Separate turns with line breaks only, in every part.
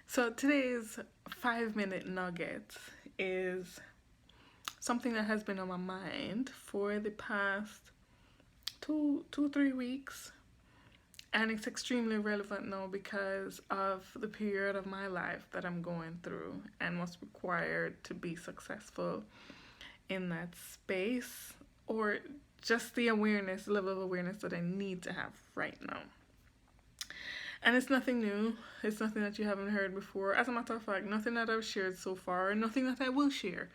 So today's 5 minute nugget is something that has been on my mind for the past 3 weeks, and it's extremely relevant now because of the period of my life that I'm going through and what's required to be successful in that space, or just the awareness, the level of awareness that I need to have right now. And it's nothing new. It's nothing that you haven't heard before. As a matter of fact, nothing that I've shared so far, and nothing that I will share,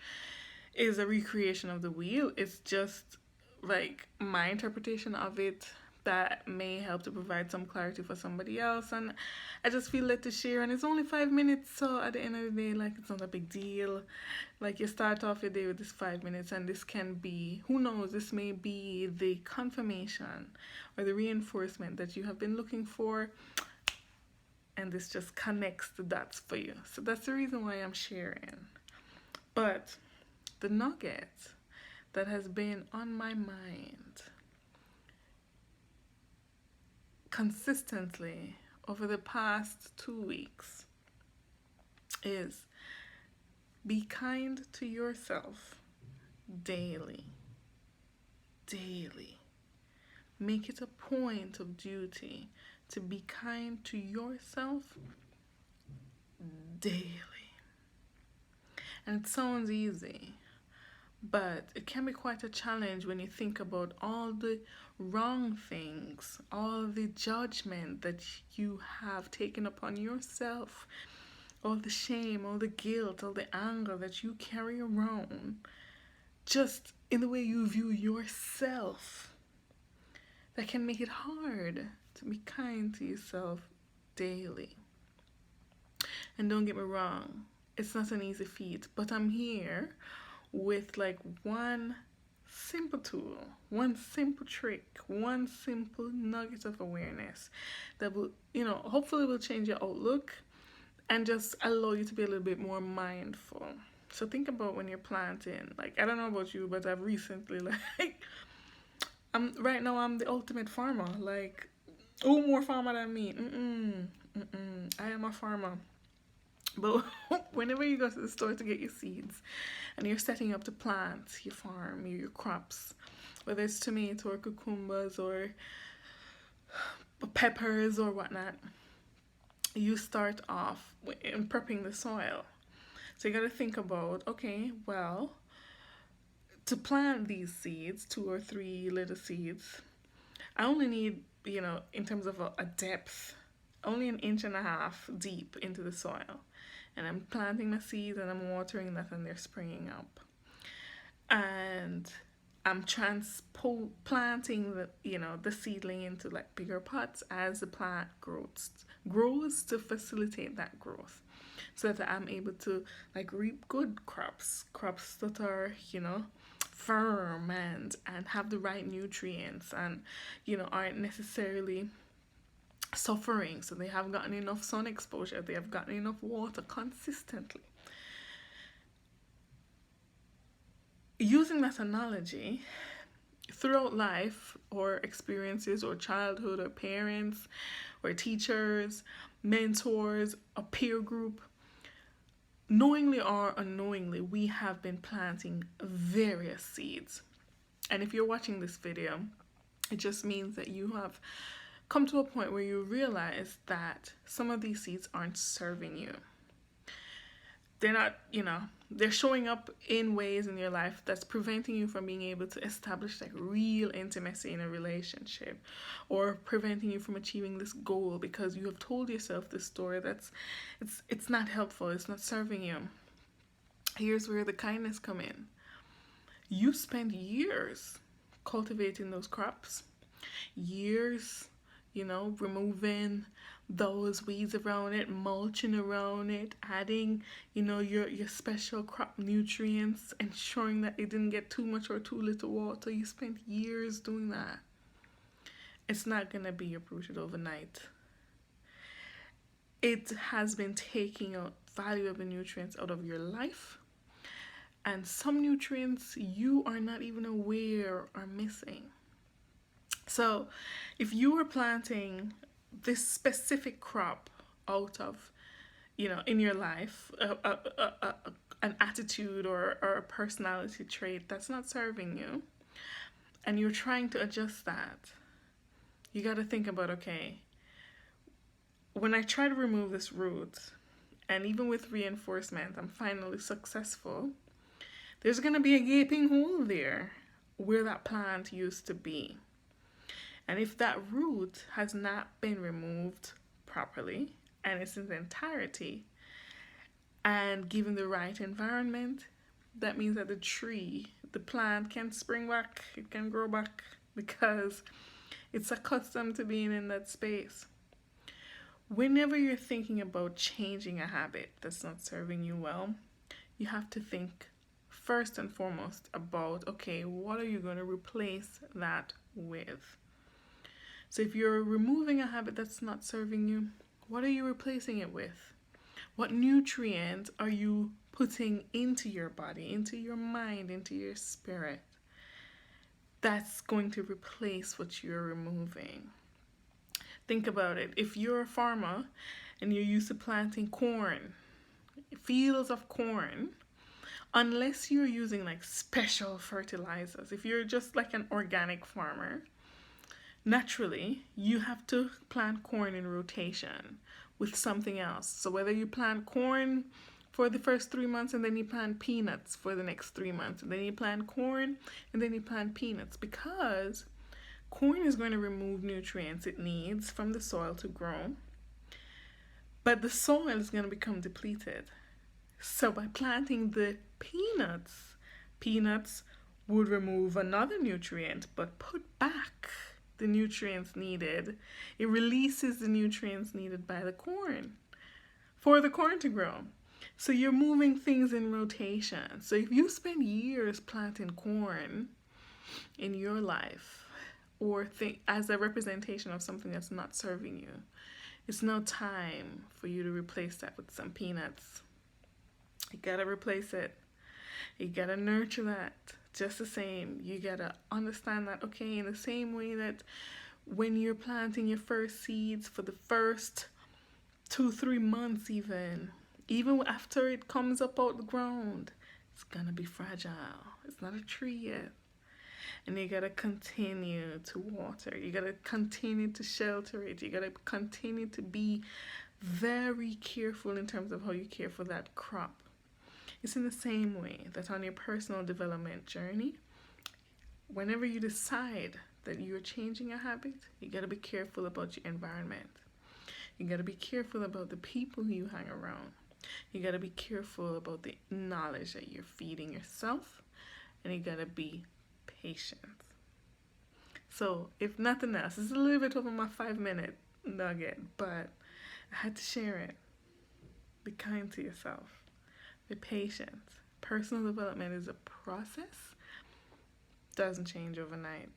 is a recreation of the wheel. It's just like my interpretation of it that may help to provide some clarity for somebody else. And I just feel led to share. And it's only 5 minutes, so at the end of the day, like, it's not a big deal. Like, you start off your day with this 5 minutes, and this can be, who knows, this may be the confirmation or the reinforcement that you have been looking for, and this just connects the dots for you. So that's the reason why I'm sharing. But the nugget that has been on my mind consistently over the past 2 weeks is be kind to yourself daily. Daily. Make it a point of duty to be kind to yourself daily. And it sounds easy, but it can be quite a challenge when you think about all the wrong things, all the judgment that you have taken upon yourself, all the shame, all the guilt, all the anger that you carry around, just in the way you view yourself. That can make it hard to be kind to yourself daily. And don't get me wrong, it's not an easy feat, but I'm here with like one simple tool, one simple trick, one simple nugget of awareness that will, hopefully will change your outlook and just allow you to be a little bit more mindful. So think about when you're planting. Like, I don't know about you, but I've recently right now I'm the ultimate farmer. Like, who more farmer than me? I am a farmer. But whenever you go to the store to get your seeds and you're setting up to plant your farm, your crops, whether it's tomato or cucumbers or peppers or whatnot, you start off in prepping the soil. So you got to think about, okay, well, to plant these seeds, 2 or 3 little seeds, I only need, in terms of a depth, only 1.5 inches deep into the soil. And I'm planting my seeds and I'm watering that and they're springing up. And I'm transplanting the seedling into like bigger pots as the plant grows to facilitate that growth, so that I'm able to like reap good crops that are firm and have the right nutrients and aren't necessarily suffering, so they have gotten enough sun exposure, they have gotten enough water consistently. Using that analogy throughout life, or experiences, or childhood, or parents, or teachers, mentors, a peer group, knowingly or unknowingly, we have been planting various seeds. And if you're watching this video, it just means that you have come to a point where you realize that some of these seeds aren't serving you. They're not, they're showing up in ways in your life that's preventing you from being able to establish like real intimacy in a relationship, or preventing you from achieving this goal because you have told yourself this story that's it's not helpful, it's not serving you. Here's where the kindness come in. You spend years cultivating those crops, years removing those weeds around it, mulching around it, adding, your special crop nutrients, ensuring that it didn't get too much or too little water. You spent years doing that. It's not going to be uprooted overnight. It has been taking out valuable nutrients out of your life, and some nutrients you are not even aware are missing. So if you were planting this specific crop out of in your life, an attitude or a personality trait that's not serving you, and you're trying to adjust that, you got to think about, okay, when I try to remove this root, and even with reinforcement, I'm finally successful, there's going to be a gaping hole there where that plant used to be. And if that root has not been removed properly and it's in its entirety and given the right environment, that means that the plant can spring back, it can grow back because it's accustomed to being in that space. Whenever you're thinking about changing a habit that's not serving you well, you have to think first and foremost about, okay, what are you going to replace that with? So if you're removing a habit that's not serving you, what are you replacing it with? What nutrients are you putting into your body, into your mind, into your spirit that's going to replace what you're removing? Think about it. If you're a farmer and you're used to planting corn, fields of corn, unless you're using like special fertilizers, if you're just like an organic farmer, naturally you have to plant corn in rotation with something else. So whether you plant corn for the first 3 months and then you plant peanuts for the next 3 months, and then you plant corn and then you plant peanuts, because corn is going to remove nutrients it needs from the soil to grow, but the soil is going to become depleted. So by planting the peanuts would remove another nutrient but put back the nutrients needed. It releases the nutrients needed by the corn for the corn to grow. So you're moving things in rotation. So if you spend years planting corn in your life, or think as a representation of something that's not serving you, it's now time for you to replace that with some peanuts. You gotta replace it. You gotta nurture that. Just the same, you gotta understand that, okay, in the same way that when you're planting your first seeds for the first 2-3 months, even after it comes up out the ground, it's gonna be fragile. It's not a tree yet. And you gotta continue to water. You gotta continue to shelter it. You gotta continue to be very careful in terms of how you care for that crop. It's in the same way that on your personal development journey, whenever you decide that you're changing a habit, you gotta be careful about your environment. You gotta be careful about the people you hang around. You gotta be careful about the knowledge that you're feeding yourself, and you gotta be patient. So if nothing else, it's a little bit over my 5-minute nugget, but I had to share it. Be kind to yourself. Be patient. Personal development is a process. Doesn't change overnight.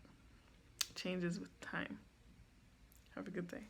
It changes with time. Have a good day.